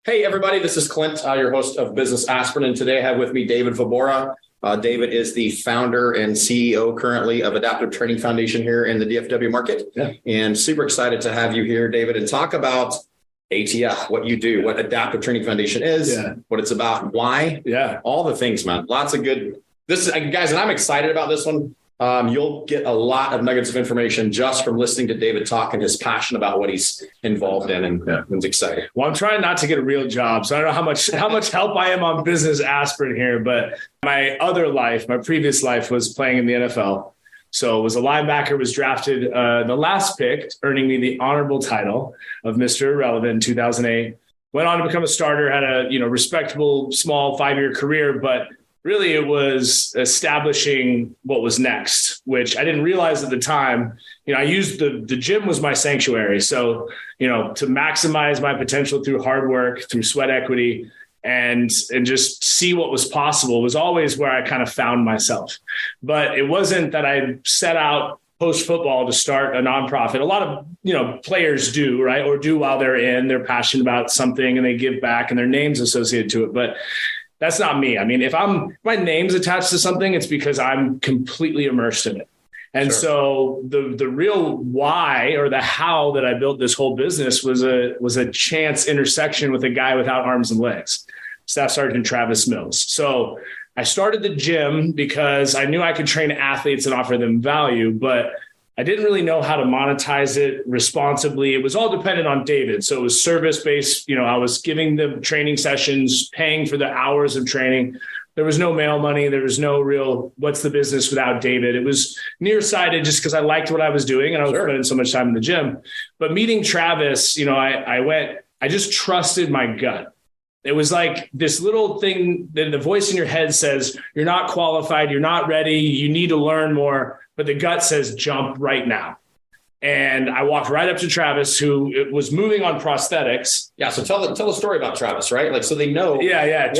Hey, everybody, this is Clint, your host of Business Aspirin, and today I have with me David Vobora. David is the founder and CEO currently of Adaptive Training Foundation here in the DFW market. Yeah. And super excited to have you here, David, and talk about ATF, what you do, what Adaptive Training Foundation is, what it's about, why, all the things, man. Lots of good. This is, guys, and I'm excited about this one. You'll get a lot of nuggets of information just from listening to David talk and his passion about what he's involved in, and it's exciting. Well, I'm trying not to get a real job, so I don't know how much help I am on Business Aspirin here, but my other life, my previous life was playing in the NFL. So was a linebacker, was drafted the last pick, earning me the honorable title of Mr. Irrelevant in 2008. Went on to become a starter, had a respectable small 5-year career, but really, it was establishing what was next, which I didn't realize at the time. I used the gym was my sanctuary. So, to maximize my potential through hard work, through sweat equity, and just see what was possible was always where I kind of found myself. But it wasn't that I set out post football to start a nonprofit. A lot of, players do, right? Or do while they're passionate about something and they give back and their name's associated to it. But that's not me. I mean, if my name's attached to something, it's because I'm completely immersed in it. And so the real why or the how that I built this whole business was a chance intersection with a guy without arms and legs, Staff Sergeant Travis Mills. So I started the gym because I knew I could train athletes and offer them value, but I didn't really know how to monetize it responsibly. It was all dependent on David. So it was service-based. I was giving the training sessions, paying for the hours of training. There was no mail money. There was no real, what's the business without David? It was nearsighted just because I liked what I was doing and I was spending so much time in the gym. But meeting Travis, I just trusted my gut. It was like this little thing that the voice in your head says, you're not qualified, you're not ready, you need to learn more. But the gut says, jump right now. And I walked right up to Travis, who was moving on prosthetics. Yeah. So tell the story about Travis, right? So they know. Yeah.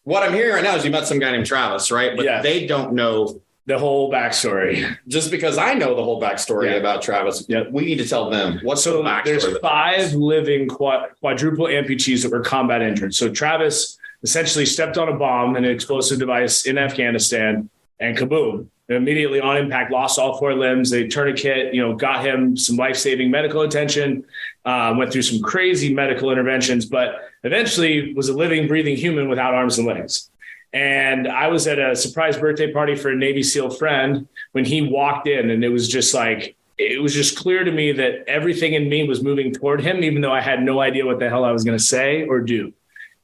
What I'm hearing right now is you met some guy named Travis, right? But they don't know the whole backstory. Just because I know the whole backstory about Travis, we need to tell them what's the backstory. There's 5 living quadruple amputees that were combat injured. So Travis essentially stepped on a bomb and an explosive device in Afghanistan, and kaboom. Immediately on impact, lost all 4 limbs. They tourniquet, got him some life-saving medical attention, went through some crazy medical interventions, but eventually was a living, breathing human without arms and legs. And I was at a surprise birthday party for a Navy SEAL friend when he walked in, and it was just clear to me that everything in me was moving toward him, even though I had no idea what the hell I was going to say or do.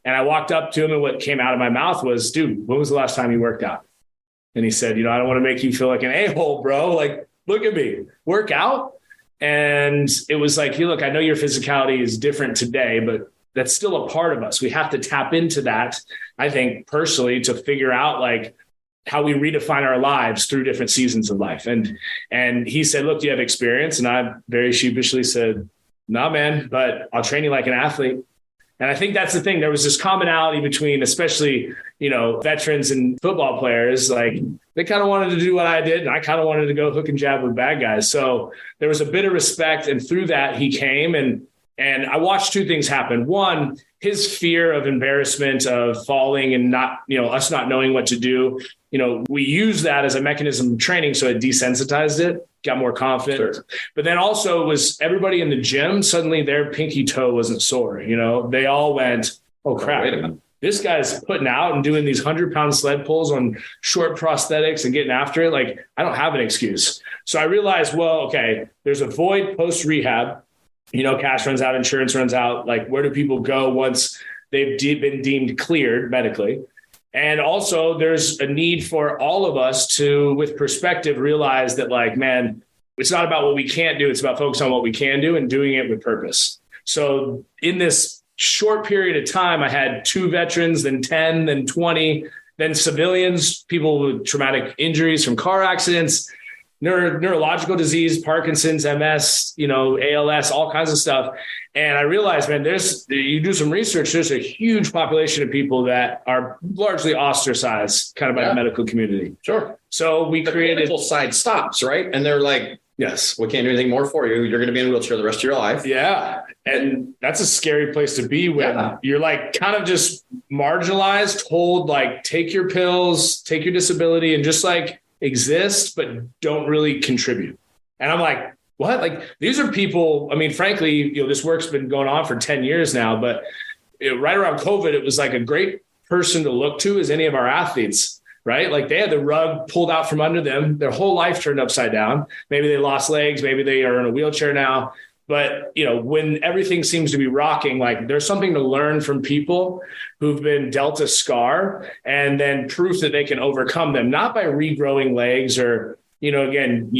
And I walked up to him, and what came out of my mouth was, dude, when was the last time you worked out? And he said, I don't want to make you feel like an a-hole, bro. Like, look at me, work out. And it was like, hey, look, I know your physicality is different today, but that's still a part of us. We have to tap into that, I think, personally, to figure out like how we redefine our lives through different seasons of life. And he said, look, do you have experience? And I very sheepishly said, no, man, but I'll train you like an athlete. And I think that's the thing. There was this commonality between, especially, veterans and football players. Like, they kind of wanted to do what I did, and I kind of wanted to go hook and jab with bad guys. So there was a bit of respect. And through that, he came and I watched 2 things happen. One, his fear of embarrassment, of falling and not, us not knowing what to do. We used that as a mechanism of training. So it desensitized it, got more confident. Sure. But then also was everybody in the gym, suddenly their pinky toe wasn't sore. They all went, oh crap, wait a minute. This guy's putting out and doing these 100-pound sled pulls on short prosthetics and getting after it. Like, I don't have an excuse. So I realized, well, okay, there's a void post-rehab. Cash runs out, insurance runs out. Like, where do people go once they've been deemed cleared medically? And also there's a need for all of us to, with perspective, realize that like, man, it's not about what we can't do. It's about focusing on what we can do and doing it with purpose. So in this short period of time, I had 2 veterans, then 10, then 20, then civilians, people with traumatic injuries from car accidents, neurological disease, Parkinson's, MS, ALS, all kinds of stuff. And I realized, man, you do some research, there's a huge population of people that are largely ostracized kind of by the medical community. Sure. So we created... The clinical side stops, right? And they're like, Yes. We can't do anything more for you. You're going to be in a wheelchair the rest of your life. Yeah. And that's a scary place to be when you're like kind of just marginalized, told like, take your pills, take your disability and just like exist, but don't really contribute. And I'm like, what? Like, these are people, I mean, frankly, this work's been going on for 10 years now, but right around COVID, it was like a great person to look to as any of our athletes, right? Like they had the rug pulled out from under them, their whole life turned upside down. Maybe they lost legs, maybe they are in a wheelchair now. But, when everything seems to be rocking, like there's something to learn from people who've been dealt a scar and then proof that they can overcome them, not by regrowing legs or, again,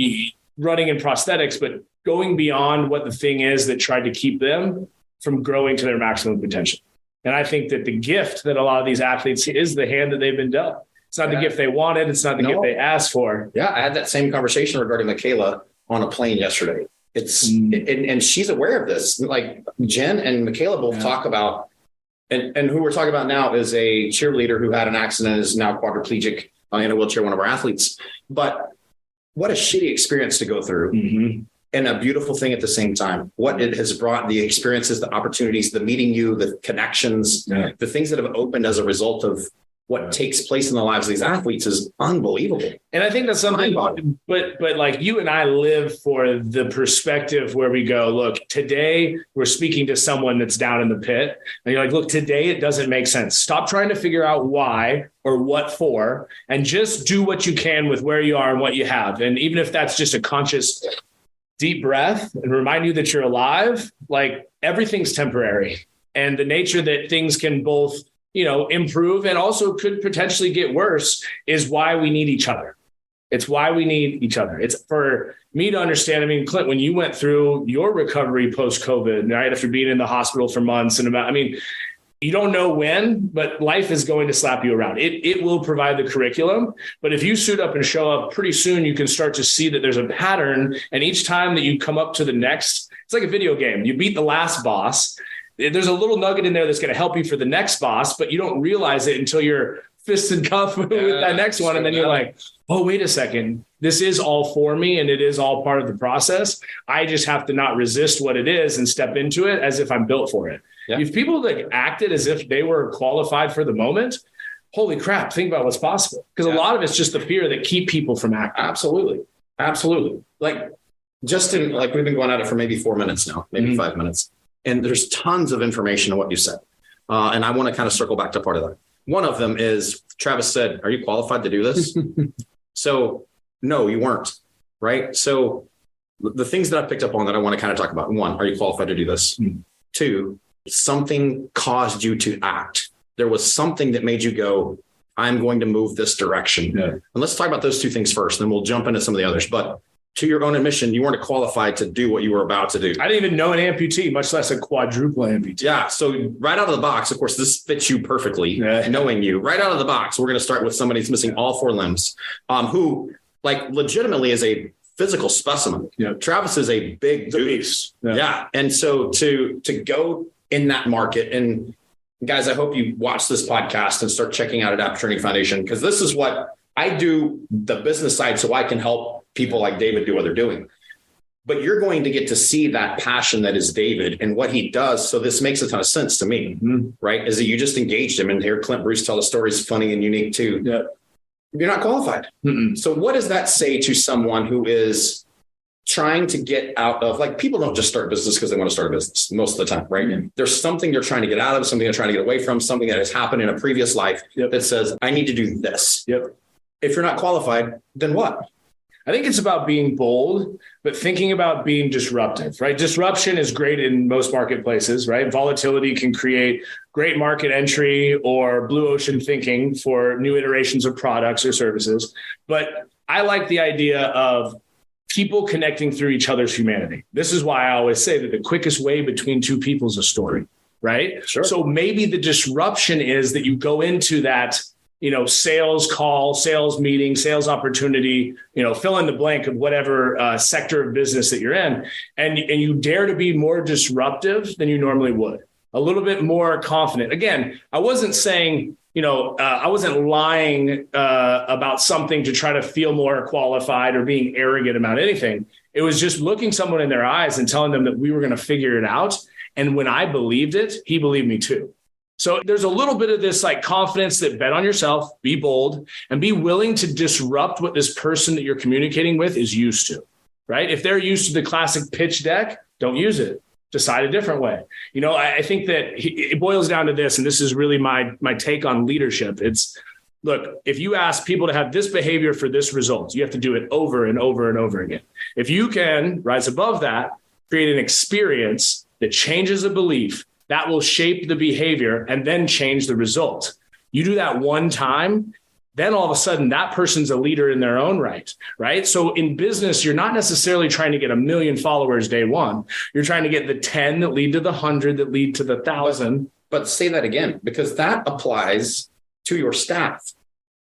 running in prosthetics, but going beyond what the thing is that tried to keep them from growing to their maximum potential. And I think that the gift that a lot of these athletes is the hand that they've been dealt. It's not the gift they wanted. It's not the gift they asked for. Yeah. I had that same conversation regarding Michaela on a plane yesterday. And she's aware of this. Like Jen and Michaela both talk about, and who we're talking about now is a cheerleader who had an accident and is now quadriplegic in a wheelchair, one of our athletes. But what a shitty experience to go through. Mm-hmm. And a beautiful thing at the same time. What it has brought, the experiences, the opportunities, the meeting you, the connections, the things that have opened as a result of what takes place in the lives of these athletes is unbelievable. And I think that's something, but like you and I live for the perspective where we go, look, today we're speaking to someone that's down in the pit. And you're like, look, today it doesn't make sense. Stop trying to figure out why or what for, and just do what you can with where you are and what you have. And even if that's just a conscious deep breath and remind you that you're alive, like everything's temporary. And the nature that things can both improve and also could potentially get worse is why we need each other. It's why we need each other. It's for me to understand. I mean, Clint, when you went through your recovery post-COVID, right, after being in the hospital for months you don't know when, but life is going to slap you around. It will provide the curriculum. But if you suit up and show up pretty soon, you can start to see that there's a pattern. And each time that you come up to the next, it's like a video game. You beat the last boss. There's a little nugget in there that's going to help you for the next boss, but you don't realize it until you're fist and cuff with that next one. And then you're like, oh, wait a second. This is all for me and it is all part of the process. I just have to not resist what it is and step into it as if I'm built for it. Yeah. If people like acted as if they were qualified for the moment, holy crap, think about what's possible. Because a lot of it's just the fear that keep people from acting. Absolutely. Absolutely. Like Justin, like we've been going at it for maybe 4 minutes now, maybe 5 minutes. And there's tons of information on what you said. And I want to kind of circle back to part of that. One of them is Travis said, are you qualified to do this? So no, you weren't. Right. So the things that I picked up on that I want to kind of talk about. One, are you qualified to do this? Two, something caused you to act. There was something that made you go, I'm going to move this direction. Yeah. And let's talk about those two things first, then we'll jump into some of the others. But to your own admission, you weren't qualified to do what you were about to do. I didn't even know an amputee, much less a quadruple amputee. Yeah. So right out of the box, of course, this fits you perfectly, knowing you. Right out of the box, we're going to start with somebody who's missing all four limbs, who like legitimately is a physical specimen. Yeah. Travis is a big beast. Yeah. And so to go in that market, and guys, I hope you watch this podcast and start checking out Adaptive Training Foundation, because this is what I do, the business side, so I can help people like David do what they're doing. But you're going to get to see that passion that is David and what he does. So this makes a ton of sense to me, right? Is that you just engaged him, and here Clint Bruce tell the stories funny and unique too. Yeah. You're not qualified. So what does that say to someone who is trying to get out of, like, people don't just start business because they want to start a business most of the time, right? There's something they're trying to get out of, something they're trying to get away from, something that has happened in a previous life that says, I need to do this. If you're not qualified, then what? I think it's about being bold, but thinking about being disruptive, right? Disruption is great in most marketplaces, right? Volatility can create great market entry or blue ocean thinking for new iterations of products or services. But I like the idea of people connecting through each other's humanity. This is why I always say that the quickest way between two people is a story, right? Sure. So maybe the disruption is that you go into that, sales call, sales meeting, sales opportunity, fill in the blank of whatever sector of business that you're in. And you dare to be more disruptive than you normally would, a little bit more confident. Again, I wasn't saying, I wasn't lying about something to try to feel more qualified or being arrogant about anything. It was just looking someone in their eyes and telling them that we were going to figure it out. And when I believed it, he believed me too. So there's a little bit of this like confidence that bet on yourself, be bold, and be willing to disrupt what this person that you're communicating with is used to, right? If they're used to the classic pitch deck, don't use it. Decide a different way. I think that it boils down to this, and this is really my take on leadership. It's, look, if you ask people to have this behavior for this result, you have to do it over and over and over again. If you can rise above that, create an experience that changes a belief, that will shape the behavior and then change the result. You do that one time, then all of a sudden that person's a leader in their own right? So in business, you're not necessarily trying to get 1 million followers day one. You're trying to get the 10 that lead to the 100 that lead to the 1,000. But say that again, because that applies to your staff.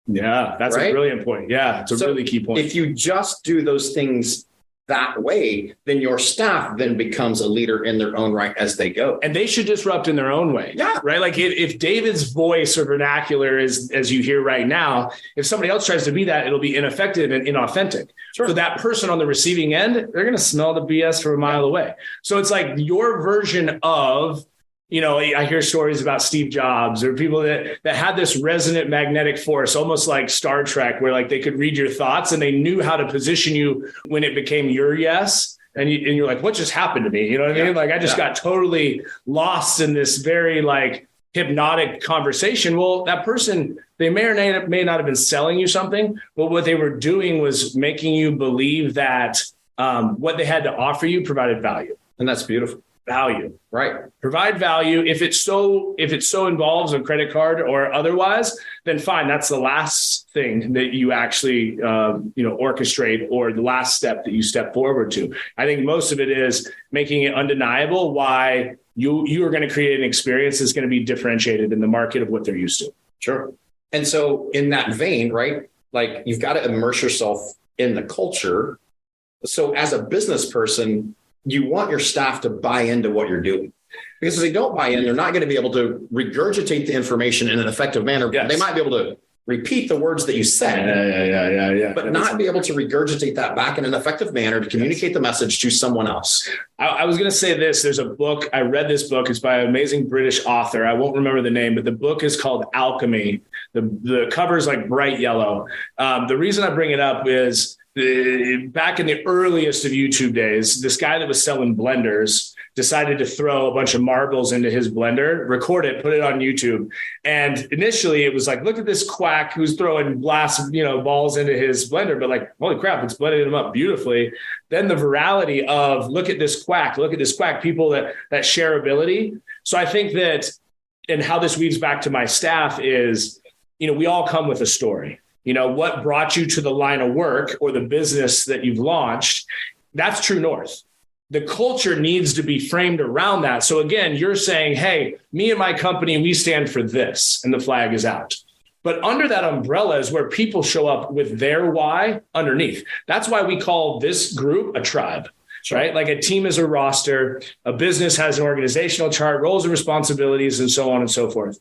Yeah, that's a brilliant point. Yeah, it's a really key point. If you just do those things that way, then your staff then becomes a leader in their own right as they go. And they should disrupt in their own way. Yeah. Right. Like if David's voice or vernacular is, as you hear right now, if somebody else tries to be that, it'll be ineffective and inauthentic. Sure. So that person on the receiving end, they're going to smell the BS from a mile away. So it's like your version of, I hear stories about Steve Jobs or people that had this resonant magnetic force, almost like Star Trek, where like they could read your thoughts and they knew how to position you when it became your yes. And you're like, what just happened to me? You know what I mean? Like I just got totally lost in this very like hypnotic conversation. Well, that person, they may or may not have been selling you something, but what they were doing was making you believe that what they had to offer you provided value. And that's beautiful. Value, right? Provide value. If it so involves a credit card or otherwise, then fine. That's the last thing that you actually, orchestrate, or the last step that you step forward to. I think most of it is making it undeniable why you are going to create an experience that's going to be differentiated in the market of what they're used to. Sure. And so in that vein, right, like you've got to immerse yourself in the culture. So as a business person, you want your staff to buy into what you're doing, because if they don't buy in, they're not going to be able to regurgitate the information in an effective manner. Yes. They might be able to repeat the words that you said, but not be able to regurgitate that back in an effective manner to communicate the message to someone else. I was going to say this. There's a book. I read this book. It's by an amazing British author. I won't remember the name, but the book is called Alchemy. The cover is like bright yellow. The reason I bring it up is back in the earliest of YouTube days, this guy that was selling blenders decided to throw a bunch of marbles into his blender, record it, put it on YouTube. And initially it was like, look at this quack who's throwing balls into his blender, but like, holy crap, it's blending them up beautifully. Then the virality of look at this quack, people that share ability. So I think that, and how this weaves back to my staff is, we all come with a story. What brought you to the line of work or the business that you've launched? That's true north. The culture needs to be framed around that. So again, you're saying, hey, me and my company, we stand for this, and the flag is out. But under that umbrella is where people show up with their why underneath. That's why we call this group a tribe, right? Like a team is a roster, a business has an organizational chart, roles and responsibilities, and so on and so forth.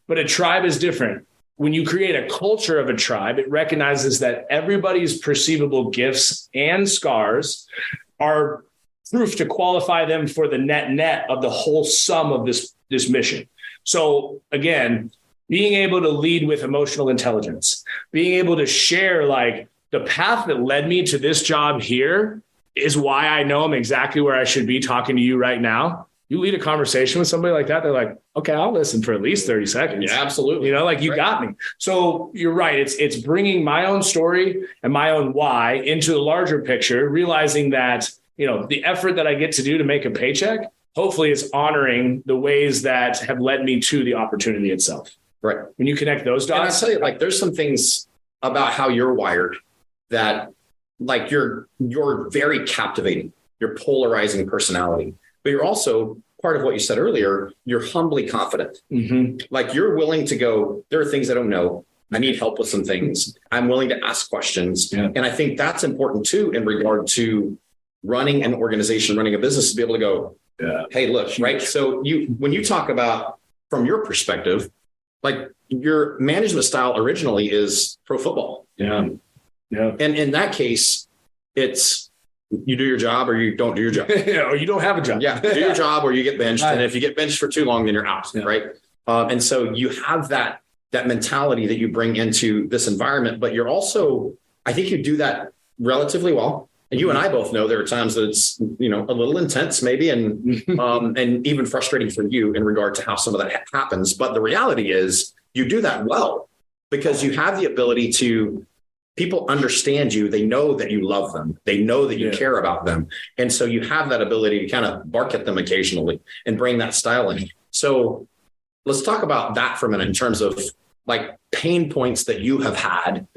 But a tribe is different. When you create a culture of a tribe, it recognizes that everybody's perceivable gifts and scars are proof to qualify them for the net of the whole sum of this mission. So again, being able to lead with emotional intelligence, being able to share like the path that led me to this job here is why I know I'm exactly where I should be talking to you right now. You lead a conversation with somebody like that, they're like, okay, I'll listen for at least 30 seconds. Yeah, absolutely. You got me. So you're right. It's bringing my own story and my own why into the larger picture, realizing that, the effort that I get to do to make a paycheck, hopefully is honoring the ways that have led me to the opportunity itself. Right. When you connect those dots. And I tell you, there's some things about how you're wired that you're very captivating, you're polarizing personality. But you're also, part of what you said earlier, you're humbly confident. Mm-hmm. You're willing to go, there are things I don't know. I need help with some things. I'm willing to ask questions. Yeah. And I think that's important too, in regard to running an organization, running a business, to be able to go, hey, look, right? So when you talk about, from your perspective, your management style originally is pro football. Yeah. Yeah. And in that case, it's you do your job or you don't do your job. Or you don't have a job. Yeah, do your job or you get benched. Right. And if you get benched for too long, then you're out, right? And so you have that mentality that you bring into this environment, but you're also, I think you do that relatively well. And you and I both know there are times that it's, a little intense maybe, and even frustrating for you in regard to how some of that happens. But the reality is you do that well because you have the ability to, people understand you. They know that you love them. They know that you care about them. And so you have that ability to kind of bark at them occasionally and bring that style in. So let's talk about that for a minute in terms of like pain points that you have had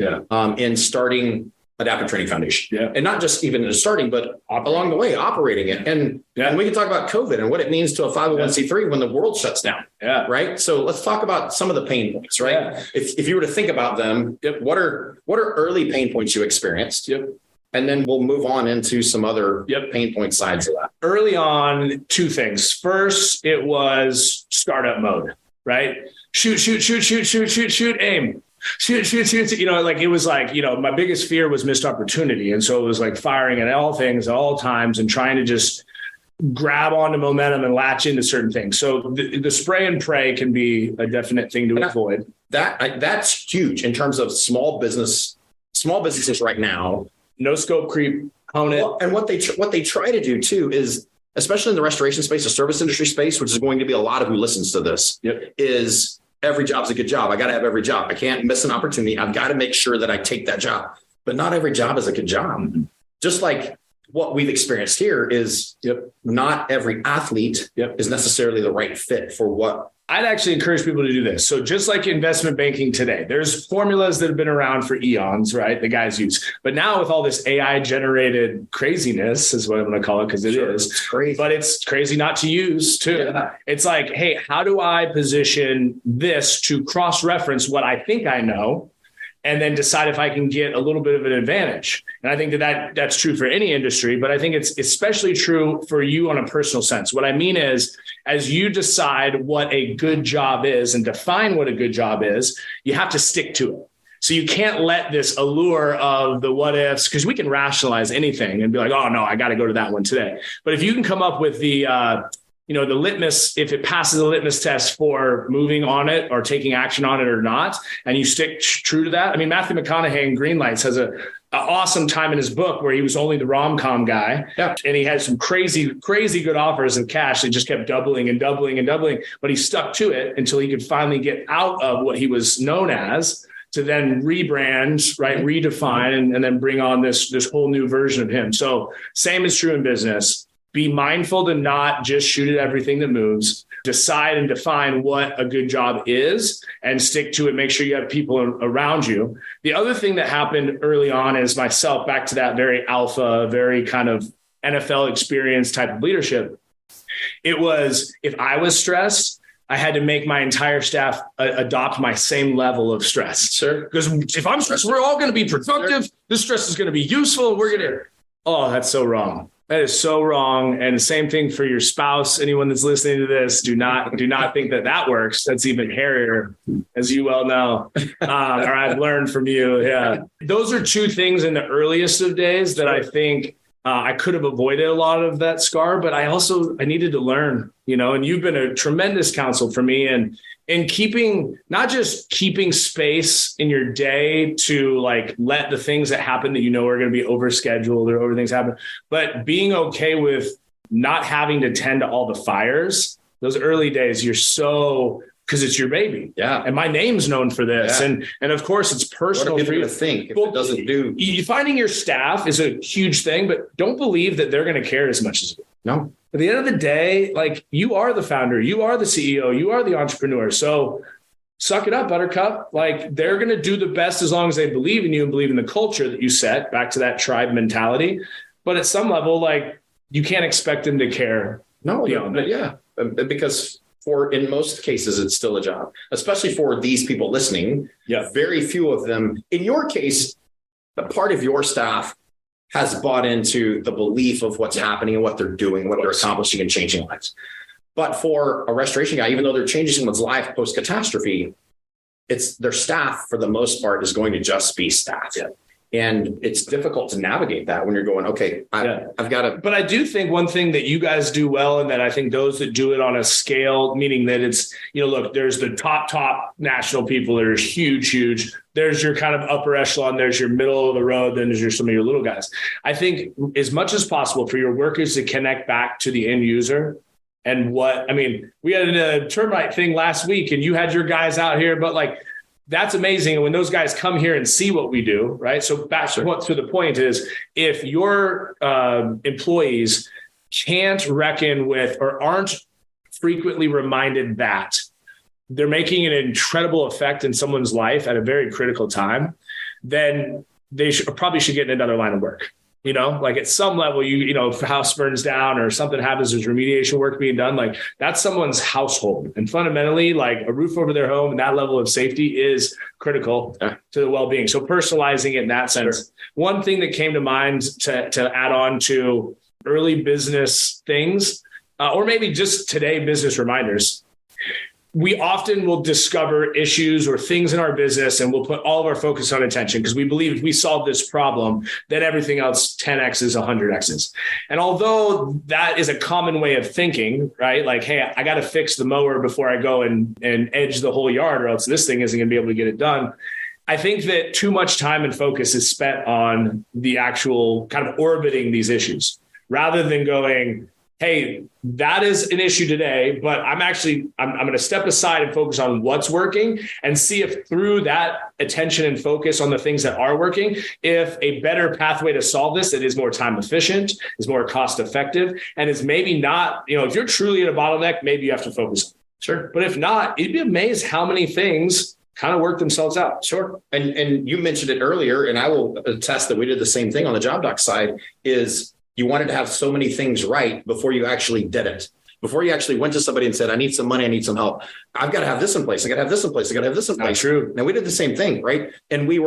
in starting Adaptive Training Foundation. And not just even in starting, but along the way, operating it. And we can talk about COVID and what it means to a 501c3 when the world shuts down. Right. So let's talk about some of the pain points, right? If you were to think about them, what are early pain points you experienced? And then we'll move on into some other pain point sides of that. Early on, two things. First, it was startup mode, right? Shoot, aim. Shoot. It was like, my biggest fear was missed opportunity. And so it was like firing at all things at all times and trying to just grab onto momentum and latch into certain things. So the spray and pray can be a definite thing to avoid. That's huge in terms of small businesses right now. No scope creep, hone it. And what they try to do too is, especially in the restoration space, the service industry space, which is going to be a lot of who listens to this, is every job's a good job. I got to have every job. I can't miss an opportunity. I've got to make sure that I take that job. But not every job is a good job. Just like what we've experienced here is not every athlete is necessarily the right fit for what. I'd actually encourage people to do this. So just like investment banking today, there's formulas that have been around for eons, right? The guys use. But now with all this AI generated craziness is what I'm going to call it, because it's crazy. But it's crazy not to use too. It's like, hey, how do I position this to cross-reference what I think I know and then decide if I can get a little bit of an advantage? And I think that's true for any industry, but I think it's especially true for you on a personal sense. What I mean is, as you decide what a good job is and define what a good job is, you have to stick to it. So you can't let this allure of the what ifs, because we can rationalize anything and be like, oh no, I got to go to that one today. But if you can come up with the litmus, if it passes the litmus test for moving on it or taking action on it or not, and you stick true to that. I mean, Matthew McConaughey in Greenlights has an awesome time in his book where he was only the rom-com guy. And he had some crazy good offers of cash that just kept doubling and doubling and doubling, but he stuck to it until he could finally get out of what he was known as to then rebrand, right? Redefine, and then bring on this whole new version of him. So same is true in business. Be mindful to not just shoot at everything that moves. Decide and define what a good job is and stick to it. Make sure you have people around you. The other thing that happened early on is myself, back to that very alpha, very kind of NFL experience type of leadership. It was, if I was stressed, I had to make my entire staff adopt my same level of stress. Sure. Because if I'm stressed, we're all going to be productive. Sure. This stress is going to be useful. We're going to, oh, that's so wrong. That is so wrong. And the same thing for your spouse. Anyone that's listening to this, do not think that works. That's even hairier, as you well know, or I've learned from you. Yeah. Those are two things in the earliest of days that I think I could have avoided a lot of that scar, but I needed to learn, and you've been a tremendous counsel for me and in not just keeping space in your day to like let the things that happen that are going to be overscheduled or over things happen, but being okay with not having to tend to all the fires. Those early days, because it's your baby. Yeah. And my name's known for this. Yeah. And of course it's personal. What are people to think if it doesn't do? Finding your staff is a huge thing, but don't believe that they're going to care as much as you. No. At the end of the day, like, you are the founder, you are the CEO, you are the entrepreneur. So suck it up, buttercup. Like, they're going to do the best as long as they believe in you and believe in the culture that you set, back to that tribe mentality. But at some level, like, you can't expect them to care. No, because in most cases, it's still a job, especially for these people listening. Yeah. Very few of them, in your case, a part of your staff has bought into the belief of what's happening and what they're doing, what they're accomplishing and changing lives. But for a restoration guy, even though they're changing someone's life post-catastrophe, it's their staff, for the most part, is going to just be staff. Yeah. And it's difficult to navigate that when you're going, okay, I've got to. But I do think one thing that you guys do well, and that I think those that do it on a scale, meaning that it's, look, there's the top national people that are huge. There's your kind of upper echelon. There's your middle of the road. Then there's some of your little guys. I think as much as possible for your workers to connect back to the end user. And we had a termite thing last week and you had your guys out here, but that's amazing. And when those guys come here and see what we do, right? So back to the point is, if your employees can't reckon with or aren't frequently reminded that they're making an incredible effect in someone's life at a very critical time, then they probably should get in another line of work. At some level, if a house burns down or something happens, there's remediation work being done. That's someone's household. And fundamentally, a roof over their home and that level of safety is critical to the well-being. So personalizing it in that sense. Sure. One thing that came to mind to add on to early business things, or maybe just today business reminders. We often will discover issues or things in our business and we'll put all of our focus on attention because we believe if we solve this problem, then everything else 10X's, 100X's. And although that is a common way of thinking, right? Hey, I got to fix the mower before I go and edge the whole yard or else this thing isn't going to be able to get it done. I think that too much time and focus is spent on the actual kind of orbiting these issues rather than going, hey, that is an issue today, but I'm going to step aside and focus on what's working and see if through that attention and focus on the things that are working, if a better pathway to solve this that is more time efficient, is more cost effective, and is maybe not, if you're truly at a bottleneck, maybe you have to focus on it. Sure. But if not, you'd be amazed how many things kind of work themselves out. Sure. And you mentioned it earlier, and I will attest that we did the same thing on the job doc side is you wanted to have so many things right before you actually did it. Before you actually went to somebody and said, I need some money, I need some help. I've got to have this in place. I got to have this in place. I got to have this in place. Not true. Now we did the same thing, right? And we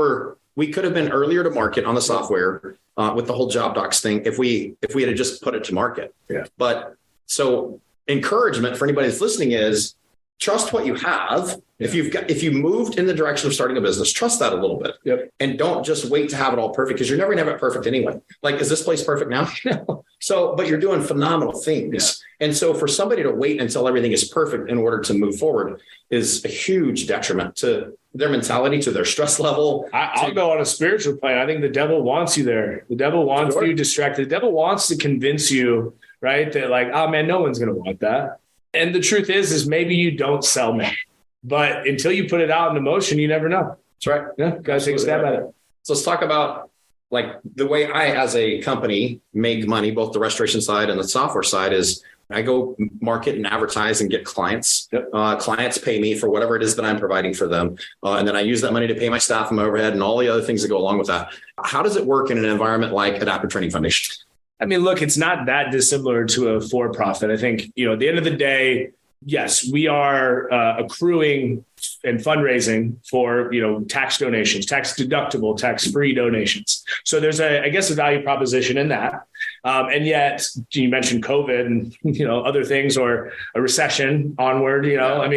could have been earlier to market on the software with the whole job docs thing if we had just put it to market. Yeah. But so encouragement for anybody that's listening is trust what you have. Yeah. If you moved in the direction of starting a business, trust that a little bit. Yep. And don't just wait to have it all perfect because you're never going to have it perfect anyway. Is this place perfect now? No. So, but you're doing phenomenal things. Yeah. And so for somebody to wait until everything is perfect in order to move forward is a huge detriment to their mentality, to their stress level. I'll go on a spiritual plane. I think the devil wants you there. The devil wants you distracted. The devil wants to convince you, right? That oh man, no one's going to want that. And the truth is maybe you don't sell me, but until you put it out into motion, you never know. That's right. Yeah. Guys, take a stab at it. So let's talk about the way I, as a company, make money, both the restoration side and the software side is I go market and advertise and get clients. Yep. Clients pay me for whatever it is that I'm providing for them. And then I use that money to pay my staff and my overhead and all the other things that go along with that. How does it work in an environment like Adaptive Training Foundation? I mean, look, it's not that dissimilar to a for-profit. I think, at the end of the day, yes, we are accruing and fundraising for, tax donations, tax deductible, tax-free donations. So there's a value proposition in that. And yet you mentioned COVID and, other things or a recession onward,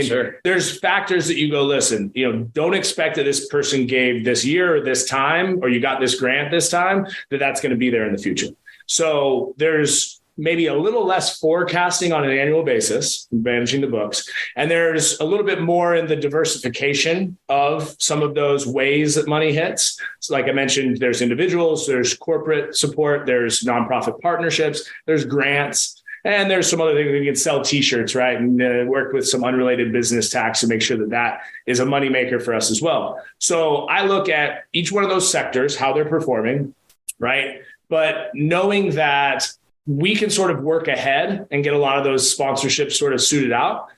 Sure. There's factors that you go, listen, don't expect that this person gave this year or this time, or you got this grant this time, that's going to be there in the future. So there's maybe a little less forecasting on an annual basis, managing the books. And there's a little bit more in the diversification of some of those ways that money hits. So like I mentioned, there's individuals, there's corporate support, there's nonprofit partnerships, there's grants, and there's some other things. We can sell t-shirts, right? And work with some unrelated business tax to make sure that is a moneymaker for us as well. So I look at each one of those sectors, how they're performing, right? But knowing that we can sort of work ahead and get a lot of those sponsorships sort of suited out.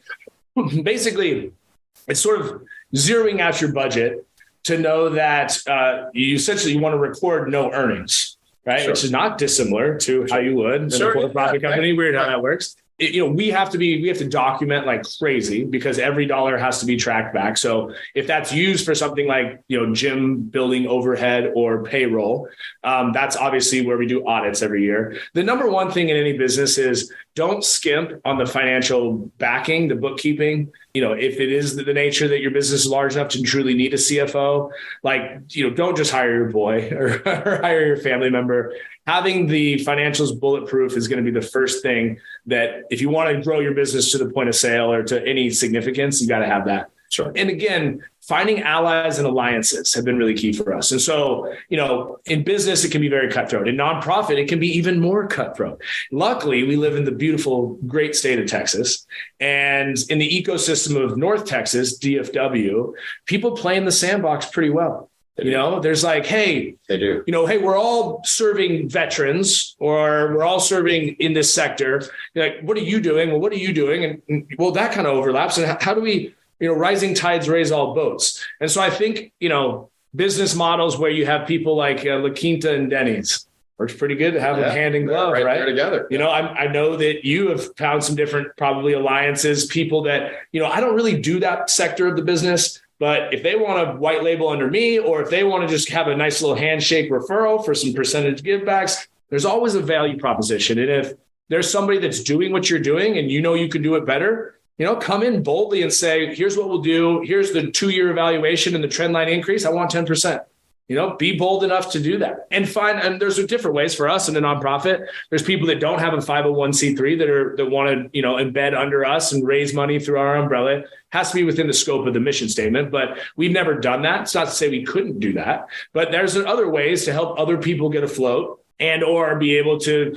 Basically, it's sort of zeroing out your budget to know that you essentially want to record no earnings, right? Sure. Which is not dissimilar to how you would in a for-profit company. Weird how that works. we have to document like crazy because every dollar has to be tracked back. So if that's used for something like, gym building overhead or payroll, that's obviously where we do audits every year. The number one thing in any business is don't skimp on the financial backing, the bookkeeping. If it is the nature that your business is large enough to truly need a CFO, don't just hire your boy or hire your family member. Having the financials bulletproof is going to be the first thing that if you want to grow your business to the point of sale or to any significance, you got to have that. Sure. And again, finding allies and alliances have been really key for us. And so, in business, it can be very cutthroat. In nonprofit, it can be even more cutthroat. Luckily, we live in the beautiful, great state of Texas. And in the ecosystem of North Texas, DFW, people play in the sandbox pretty well. There's like, hey, they do. Hey, we're all serving veterans or we're all serving in this sector. You're like, what are you doing? Well, what are you doing? And well, that kind of overlaps. And how do we, rising tides raise all boats. And so I think, business models where you have people like La Quinta and Denny's works pretty good to have them hand in glove, right? There together. I know that you have found some different probably alliances, people that, I don't really do that sector of the business. But if they want to white label under me, or if they want to just have a nice little handshake referral for some percentage givebacks, there's always a value proposition. And if there's somebody that's doing what you're doing and you can do it better, come in boldly and say, here's what we'll do. Here's the 2-year evaluation and the trend line increase. I want 10%. Be bold enough to do that and and there's different ways for us in a nonprofit. There's people that don't have a 501c3 that want to, embed under us and raise money through our umbrella. It has to be within the scope of the mission statement, but we've never done that. It's not to say we couldn't do that, but there's other ways to help other people get afloat and or be able to,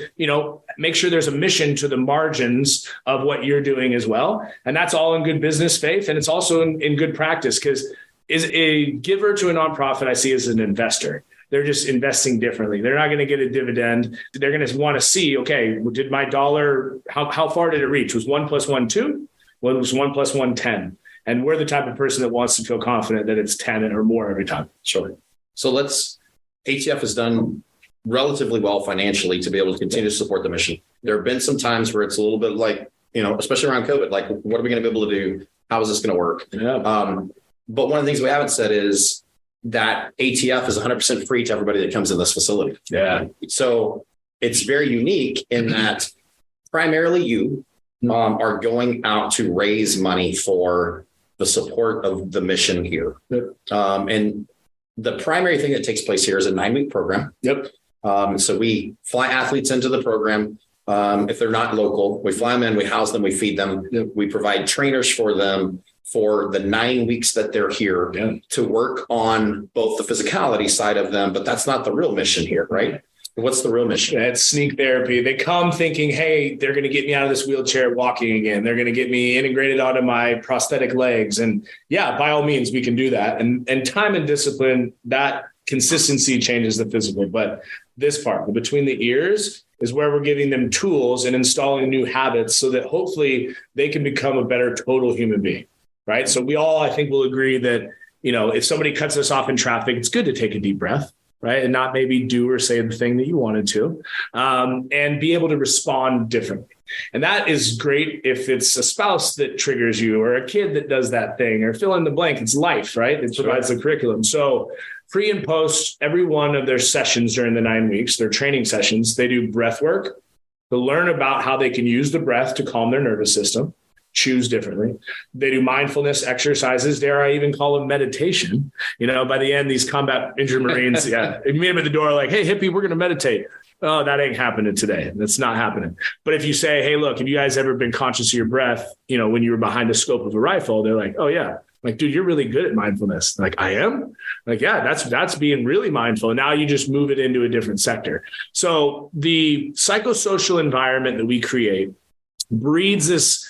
make sure there's a mission to the margins of what you're doing as well. And that's all in good business faith. And it's also in good practice because is a giver to a nonprofit I see as an investor. They're just investing differently. They're not going to get a dividend. They're going to want to see, okay, did my dollar, how far did it reach? Was 1 + 1 2? Well, it was 1 + 1 10. And we're the type of person that wants to feel confident that it's 10 or more every time. Sure. So ATF has done relatively well financially to be able to continue to support the mission. There have been some times where it's a little bit like, especially around COVID, like, what are we going to be able to do? How is this going to work? Yeah. But one of the things we haven't said is that ATF is 100% free to everybody that comes in this facility. Yeah. So it's very unique in that primarily you are going out to raise money for the support of the mission here. Yep. And the primary thing that takes place here is a 9-week program. Yep. So we fly athletes into the program. If they're not local, we fly them in, we house them, we feed them. Yep. We provide trainers for them for the 9 weeks that they're here to work on both the physicality side of them, but that's not the real mission here, right? What's the real mission? It's sneak therapy. They come thinking, hey, they're going to get me out of this wheelchair walking again. They're going to get me integrated onto my prosthetic legs. And yeah, by all means, we can do that. And time and discipline, that consistency changes the physical. But this part, between the ears, is where we're giving them tools and installing new habits so that hopefully they can become a better total human being. Right. So we all, I think, will agree that, if somebody cuts us off in traffic, it's good to take a deep breath, right? And not maybe do or say the thing that you wanted to, and be able to respond differently. And that is great if it's a spouse that triggers you or a kid that does that thing or fill in the blank. It's life, right? It provides the curriculum. So pre and post every one of their sessions during the 9 weeks, their training sessions, they do breath work to learn about how they can use the breath to calm their nervous system. Choose differently. They do mindfulness exercises. Dare I even call them meditation? By the end, these combat injured Marines, you meet them at the door like, hey, hippie, we're going to meditate. Oh, that ain't happening today. That's not happening. But if you say, hey, look, have you guys ever been conscious of your breath, when you were behind the scope of a rifle? They're like, oh, yeah. Like, dude, you're really good at mindfulness. Like, I am? Like, yeah, that's being really mindful. And now you just move it into a different sector. So the psychosocial environment that we create breeds this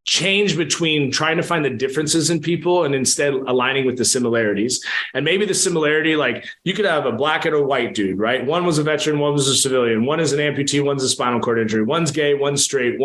change between trying to find the differences in people and instead aligning with the similarities. And maybe the similarity, like you could have a black and a white dude, right? One was a veteran, one was a civilian, one is an amputee, one's a spinal cord injury, one's gay, one's straight,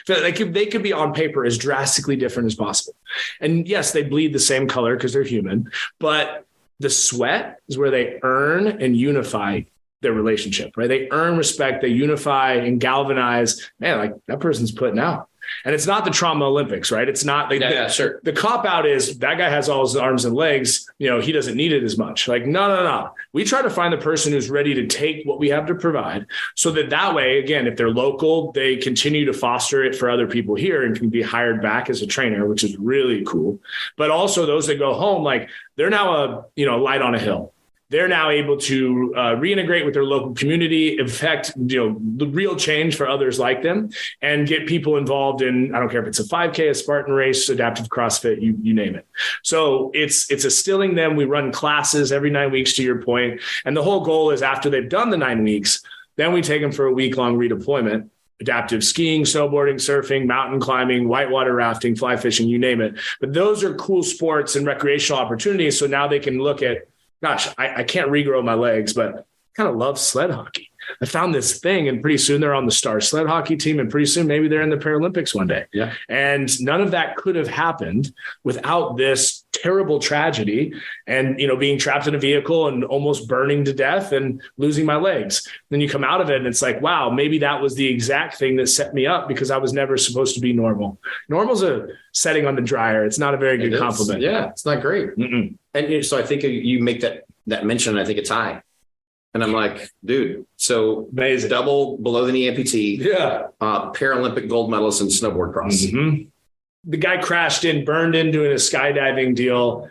they could be on paper as drastically different as possible. And yes, they bleed the same color because they're human, but the sweat is where they earn and unify their relationship, right? They earn respect, they unify and galvanize. Man, like that person's putting out. And it's not the trauma Olympics, right? It's not like sure. The cop out is that guy has all his arms and legs, he doesn't need it as much. Like, no. We try to find the person who's ready to take what we have to provide so that way, again, if they're local, they continue to foster it for other people here and can be hired back as a trainer, which is really cool. But also those that go home, like they're now a light on a hill. They're now able to reintegrate with their local community, affect the real change for others like them, and get people involved in, I don't care if it's a 5K, a Spartan race, adaptive CrossFit, you name it. So it's instilling them. We run classes every 9 weeks, to your point. And the whole goal is after they've done the 9 weeks, then we take them for a week-long redeployment. Adaptive skiing, snowboarding, surfing, mountain climbing, whitewater rafting, fly fishing, you name it. But those are cool sports and recreational opportunities. So now they can look at, gosh, I can't regrow my legs, but I kind of love sled hockey. I found this thing, and pretty soon they're on the star sled hockey team, and pretty soon maybe they're in the Paralympics one day. Yeah. And none of that could have happened without this terrible tragedy and, being trapped in a vehicle and almost burning to death and losing my legs. Then you come out of it and it's like, wow, maybe that was the exact thing that set me up because I was never supposed to be normal. Normal's a setting on the dryer. It's not a very good compliment. Yeah, it's not great. Mm-mm. And so I think you make that mention, I think it's high. And I'm like, dude, so amazing. Double below the knee amputee, Paralympic gold medalist in snowboard cross. Mm-hmm. The guy crashed in, burned into a skydiving deal.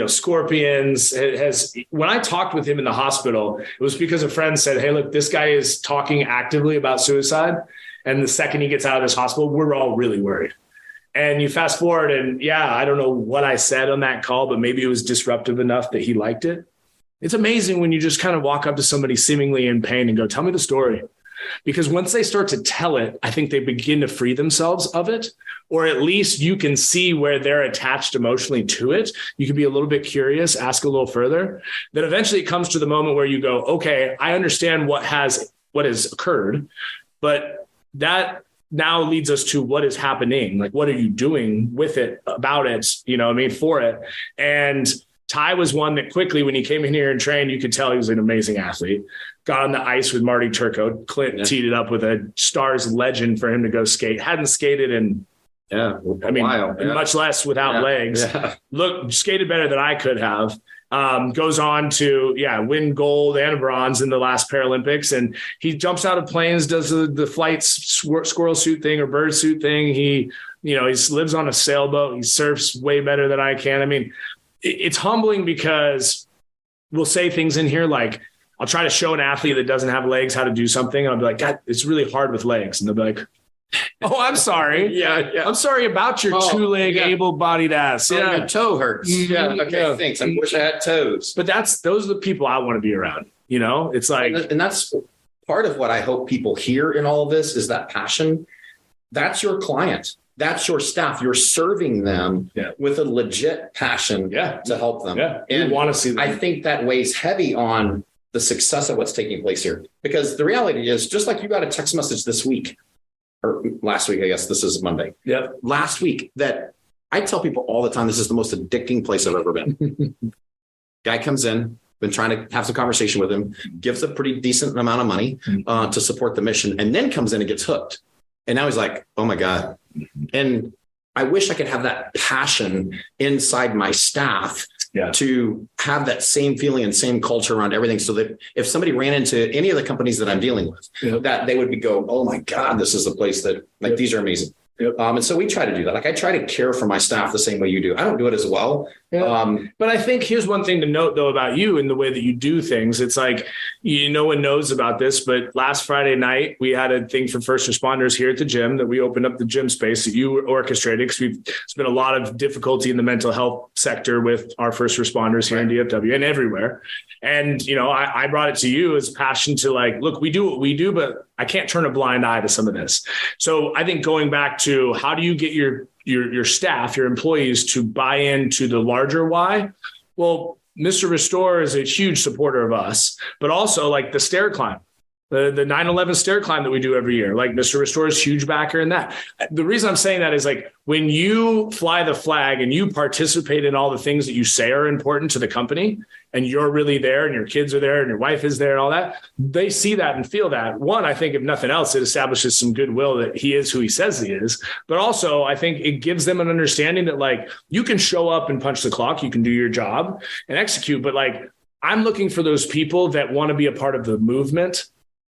Scorpions when I talked with him in the hospital, it was because a friend said, hey, look, this guy is talking actively about suicide. And the second he gets out of this hospital, we're all really worried. And you fast forward and I don't know what I said on that call, but maybe it was disruptive enough that he liked it. It's amazing when you just kind of walk up to somebody seemingly in pain and go, tell me the story. Because once they start to tell it, I think they begin to free themselves of it, or at least you can see where they're attached emotionally to it. You can be a little bit curious, ask a little further. Then eventually it comes to the moment where you go, okay, I understand what has occurred, but that now leads us to what is happening. Like, what are you doing with it, about it, for it? And Ty was one that quickly, when he came in here and trained, you could tell he was an amazing athlete. Got on the ice with Marty Turco. Clint teed it up with a Stars legend for him to go skate. Hadn't skated in, much less without legs. Yeah. Look, skated better than I could have. Goes on to, win gold and bronze in the last Paralympics. And he jumps out of planes, does the flight squirrel suit thing or bird suit thing. He lives on a sailboat. He surfs way better than I can. It's humbling because we'll say things in here like, I'll try to show an athlete that doesn't have legs how to do something. And I'll be like, God, it's really hard with legs. And they'll be like, oh, I'm sorry. I'm sorry about your two-leg able-bodied ass. Yeah. Your toe hurts. Okay, thanks. I wish I had toes. But those are the people I want to be around. It's like, and that's part of what I hope people hear in all of this is that passion. That's your client. That's your staff. You're serving them with a legit passion to help them. Yeah. And want to see them. I think that weighs heavy on the success of what's taking place here, because the reality is, just like you got a text message this week or last week, I guess this is Monday. Yeah. Last week, that I tell people all the time, this is the most addicting place I've ever been. Guy comes in, been trying to have some conversation with him, gives a pretty decent amount of money to support the mission, and then comes in and gets hooked. And now he's like, oh my God. And I wish I could have that passion inside my staff to have that same feeling and same culture around everything. So that if somebody ran into any of the companies that I'm dealing with, that they would go, oh my God, this is a place that these are amazing. And so we try to do that. Like, I try to care for my staff the same way you do. I don't do it as well. But I think here's one thing to note, though, about you and the way that you do things. It's like, no one knows about this, but last Friday night, we had a thing for first responders here at the gym that we opened up the gym space that you orchestrated, because there's been a lot of difficulty in the mental health sector with our first responders here in DFW and everywhere. And, I brought it to you as passion to like, look, we do what we do, but I can't turn a blind eye to some of this. So I think going back to how do you get your staff, your employees to buy into the larger why? Well, Mr. Restore is a huge supporter of us, but also like the stair climb. The 9/11 stair climb that we do every year, like Mr. Restore is huge backer in that. The reason I'm saying that is like when you fly the flag and you participate in all the things that you say are important to the company and you're really there and your kids are there and your wife is there and all that, they see that and feel that. One, I think if nothing else, it establishes some goodwill that he is who he says he is. But also I think it gives them an understanding that like you can show up and punch the clock, you can do your job and execute. But like I'm looking for those people that want to be a part of the movement.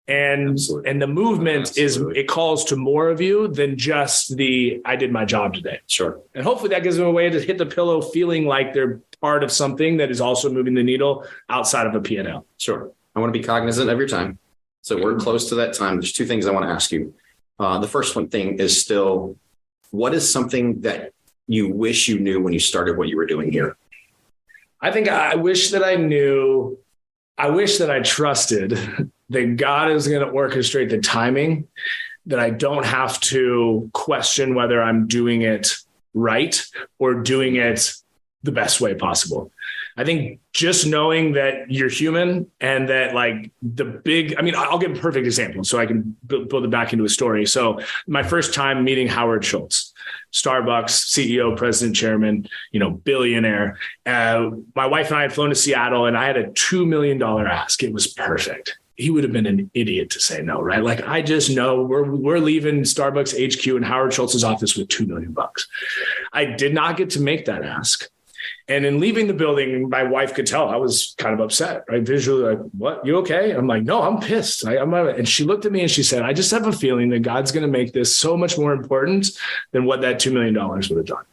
And the movement is, it calls to more of you than just I did my job today. Sure. And hopefully that gives them a way to hit the pillow feeling like they're part of something that is also moving the needle outside of a P&L. Sure. I want to be cognizant of your time. So we're close to that time. There's two things I want to ask you. The first one thing is still, what is something that you wish you knew when you started what you were doing here? I think I wish that I knew, I wish that I trusted that God is going to orchestrate the timing, that I don't have to question whether I'm doing it right or doing it the best way possible. I think just knowing that you're human and that like I'll give a perfect example so I can build it back into a story. So my first time meeting Howard Schultz, Starbucks, CEO, president, chairman, billionaire. My wife and I had flown to Seattle and I had a $2 million ask. It was perfect. He would have been an idiot to say no, right? Like I just know we're leaving Starbucks HQ in Howard Schultz's office with $2 million. I did not get to make that ask. And in leaving the building, my wife could tell I was kind of upset, right? Visually, like, what? You okay? I'm like, no, I'm pissed. And she looked at me and she said, I just have a feeling that God's going to make this so much more important than what that $2 million would have done.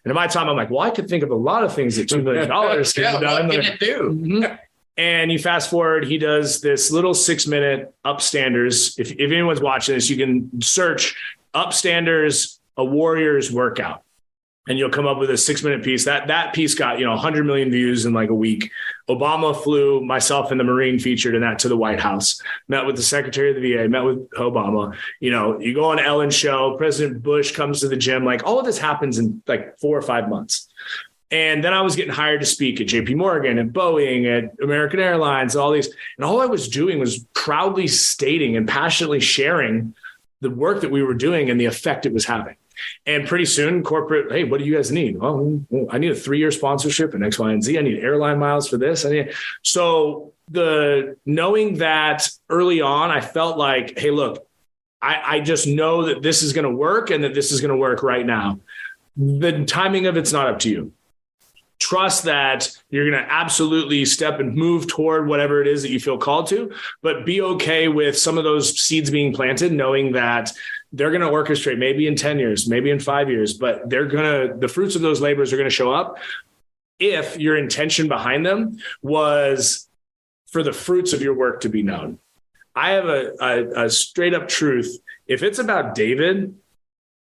And at my time, I'm like, well, I could think of a lot of things that $2 million could have done. What can it do? Mm-hmm. And you fast forward, he does this little 6-minute upstanders. If anyone's watching this, you can search upstanders, a warrior's workout. And you'll come up with a 6-minute piece. That piece got 100 million views in like a week. Obama flew myself and the Marine featured in that to the White House. Met with the Secretary of the VA. Met with Obama. You go on Ellen's show. President Bush comes to the gym. Like all of this happens in like 4 or 5 months. And then I was getting hired to speak at JP Morgan, at Boeing, at American Airlines, all these. And all I was doing was proudly stating and passionately sharing the work that we were doing and the effect it was having. And pretty soon corporate, hey, what do you guys need? Well, I need a 3-year sponsorship and X, Y, and Z. I need airline miles for this. So knowing that early on, I felt like, hey, look, I just know that this is going to work and that this is going to work right now. The timing of it's not up to you. Trust that you're going to absolutely step and move toward whatever it is that you feel called to, but be okay with some of those seeds being planted, knowing that they're going to orchestrate maybe in 10 years, maybe in 5 years, but the fruits of those labors are going to show up if your intention behind them was for the fruits of your work to be known. I have a straight up truth. If it's about David,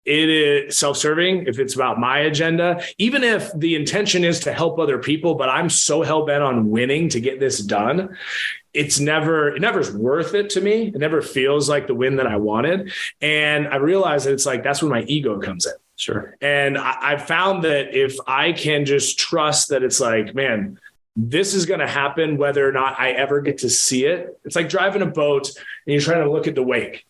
it is self-serving. If it's about my agenda, even if the intention is to help other people, but I'm so hell-bent on winning to get this done, it never's worth it to me. It never feels like the win that I wanted. And I realize that it's like, that's when my ego comes in. Sure. And I found that if I can just trust that it's like, man, this is going to happen whether or not I ever get to see it. It's like driving a boat and you're trying to look at the wake.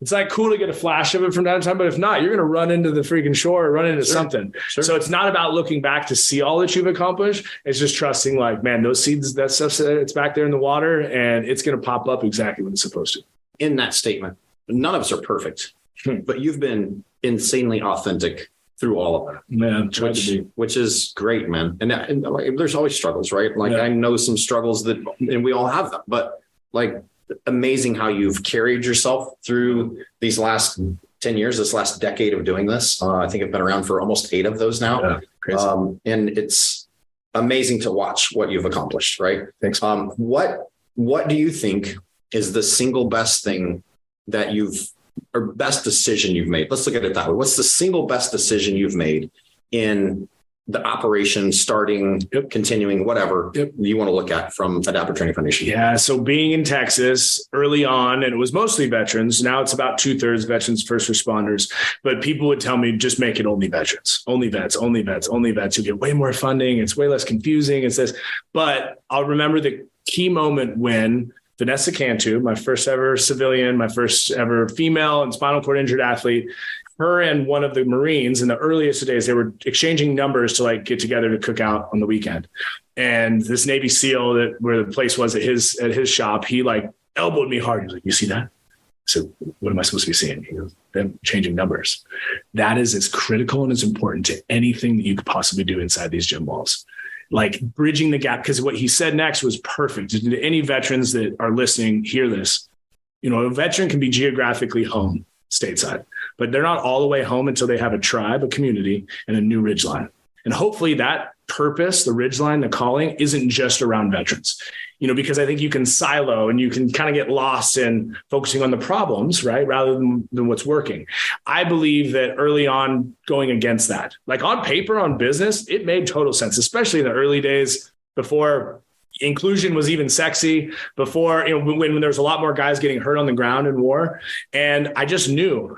It's like cool to get a flash of it from time to time, but if not, you're going to run into the freaking shore or run into something. Sure. So it's not about looking back to see all that you've accomplished. It's just trusting like, man, those seeds, that stuff, it's back there in the water and it's going to pop up exactly when it's supposed to. In that statement, none of us are perfect, but you've been insanely authentic through all of that. Man, which is great, man. And there's always struggles, right? Like I know some struggles and we all have them, but like, amazing how you've carried yourself through these last 10 years, this last decade of doing this. I think I've been around for almost 8 of those now. Yeah, crazy. And it's amazing to watch what you've accomplished, right? Thanks. What do you think is the single best thing that or best decision you've made? Let's look at it that way. What's the single best decision you've made in the operation, starting, continuing, whatever you want to look at from Adaptive Training Foundation? Yeah. So being in Texas early on, and it was mostly veterans. Now it's about 2/3 veterans, first responders, but people would tell me, just make it only veterans, only vets, only vets, only vets. You'll get way more funding. It's way less confusing. It's this, but I'll remember the key moment when Vanessa Cantu, my first ever civilian, my first ever female and spinal cord injured athlete. Her and one of the Marines in the earliest days, they were exchanging numbers to like get together to cook out on the weekend. And this Navy SEAL that where the place was at his shop, he like elbowed me hard. He was like, "You see that?" I said, "What am I supposed to be seeing?" He goes, "Them changing numbers." That is as critical and as important to anything that you could possibly do inside these gym walls. Like bridging the gap, because what he said next was perfect. To any veterans that are listening, hear this. A veteran can be geographically home stateside, but they're not all the way home until they have a tribe, a community, and a new ridgeline. And hopefully that purpose, the ridgeline, the calling, isn't just around veterans. Because I think you can silo and you can kind of get lost in focusing on the problems, right? Rather than what's working. I believe that early on going against that, like on paper, on business, it made total sense, especially in the early days before inclusion was even sexy, before, when there's a lot more guys getting hurt on the ground in war. And I just knew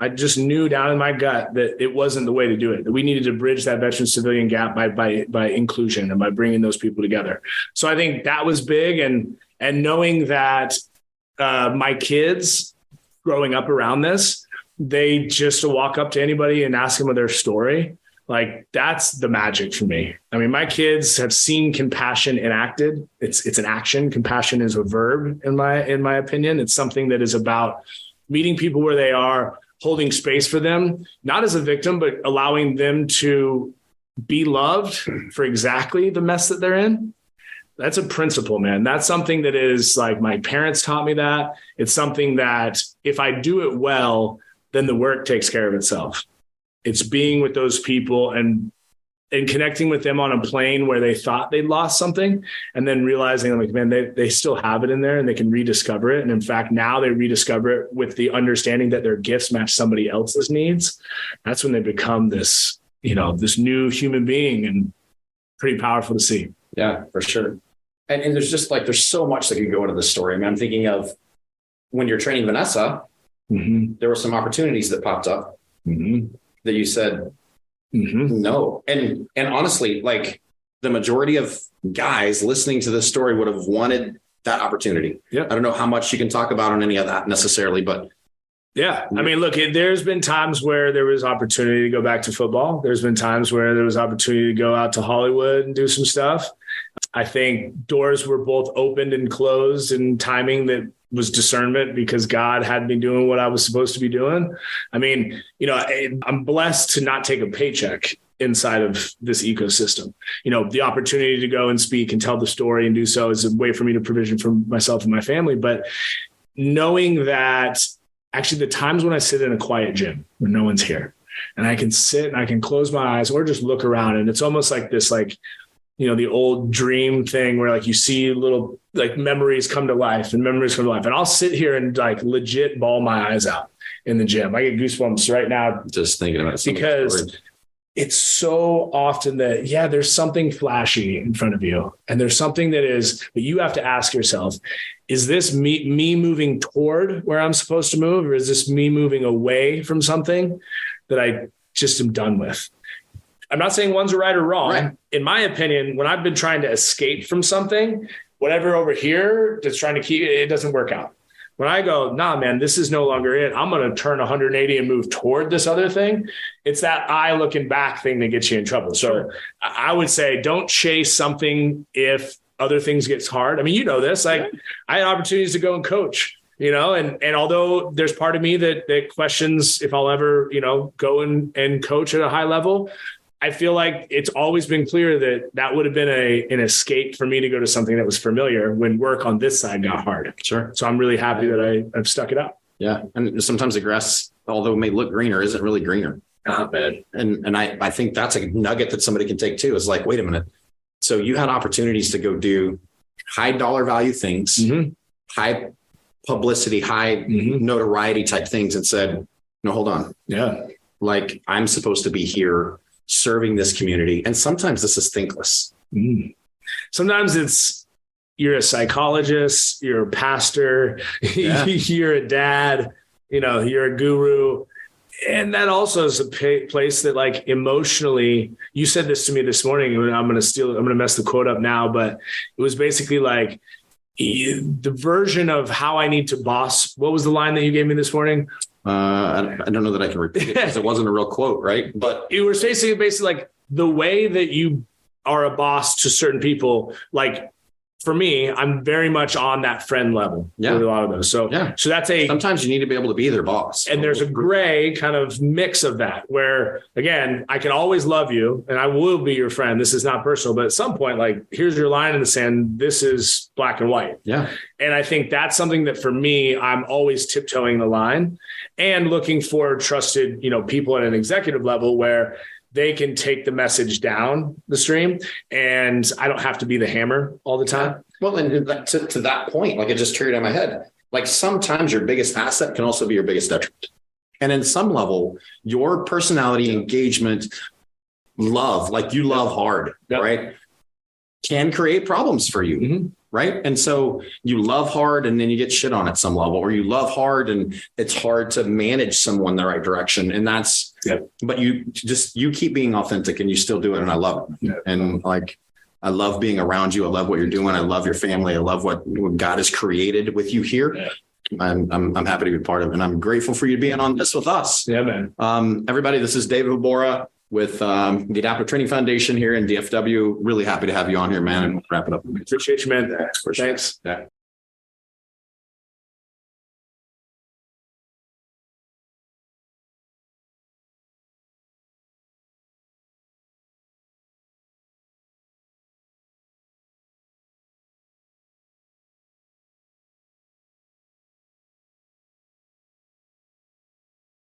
down in my gut that it wasn't the way to do it, that we needed to bridge that veteran civilian gap by inclusion and by bringing those people together. So I think that was big. And knowing that my kids growing up around this, they just to walk up to anybody and ask them their story. Like that's the magic for me. I mean, my kids have seen compassion enacted. It's an action. Compassion is a verb in my opinion. It's something that is about meeting people where they are, holding space for them, not as a victim, but allowing them to be loved for exactly the mess that they're in. That's a principle, man. That's something that is like my parents taught me that. It's something that if I do it well, then the work takes care of itself. It's being with those people and connecting with them on a plane where they thought they'd lost something and then realizing like, man, they still have it in there and they can rediscover it. And in fact, now they rediscover it with the understanding that their gifts match somebody else's needs. That's when they become this, this new human being, and pretty powerful to see. Yeah, for sure. And there's just like, there's so much that can go into this story. I mean, I'm thinking of when you're training Vanessa, there were some opportunities that popped up. That you said no. And honestly, like the majority of guys listening to this story would have wanted that opportunity. Yeah. I don't know how much you can talk about on any of that necessarily, but yeah. I mean, look, there's been times where there was opportunity to go back to football. There's been times where there was opportunity to go out to Hollywood and do some stuff. I think doors were both opened and closed, and timing that was discernment because God had me doing what I was supposed to be doing. I mean, I'm blessed to not take a paycheck inside of this ecosystem. The opportunity to go and speak and tell the story and do so is a way for me to provision for myself and my family. But knowing that actually the times when I sit in a quiet gym where no one's here and I can sit and I can close my eyes or just look around, and it's almost like this, like, the old dream thing where like you see little like memories come to life. And I'll sit here and like legit bawl my eyes out in the gym. I get goosebumps right now just thinking about it, because it's so often that, there's something flashy in front of you. And there's something that but you have to ask yourself, is this me moving toward where I'm supposed to move? Or is this me moving away from something that I just am done with? I'm not saying one's right or wrong. Right. In my opinion, when I've been trying to escape from something, whatever over here that's trying to keep it doesn't work out. When I go, nah, man, this is no longer it. I'm going to turn 180 and move toward this other thing. It's that eye looking back thing that gets you in trouble. So I would say don't chase something if other things gets hard. I mean, this, like I had opportunities to go and coach, and although there's part of me that questions if I'll ever, go and coach at a high level, I feel like it's always been clear that would have been an escape for me to go to something that was familiar when work on this side got hard. Sure. So I'm really happy that I've stuck it out. Yeah. And sometimes the grass, although it may look greener, isn't really greener. Not bad. And I think that's a nugget that somebody can take too. Is like, wait a minute. So you had opportunities to go do high dollar value things, high publicity, high notoriety type things, and said, no, hold on. Yeah. Like I'm supposed to be here serving this community. And sometimes this is thankless. Sometimes it's you're a psychologist, you're a pastor, you're a dad, you're a guru. And that also is a place that like emotionally, you said this to me this morning, and I'm going to mess the quote up now, but it was basically like, the version of how I need to boss. What was the line that you gave me this morning? I don't know that I can repeat it because it wasn't a real quote, right? But you were basically like the way that you are a boss to certain people. Like for me, I'm very much on that friend level with a lot of those. So that's sometimes you need to be able to be their boss. And there's a gray kind of mix of that where, again, I can always love you and I will be your friend. This is not personal, but at some point, like, here's your line in the sand. This is black and white. Yeah. And I think that's something that for me, I'm always tiptoeing the line and looking for trusted, people at an executive level where they can take the message down the stream and I don't have to be the hammer all the time. Well, and to that point, like it just triggered in my head, like sometimes your biggest asset can also be your biggest detriment. And in some level, your personality, engagement, love, like you love hard, right? Can create problems for you. Mm-hmm. Right. And so you love hard and then you get shit on at some level, or you love hard and it's hard to manage someone the right direction. And that's, but you keep being authentic and you still do it. And I love it. Yeah. And like, I love being around you. I love what you're doing. I love your family. I love what God has created with you here. Yeah. I'm happy to be part of it. And I'm grateful for you being on this with us. Yeah, man. Everybody, this is David Vobora with the Adaptive Training Foundation here in DFW. Really happy to have you on here, man. And wrap it up. Appreciate you, man. Thanks. Yeah.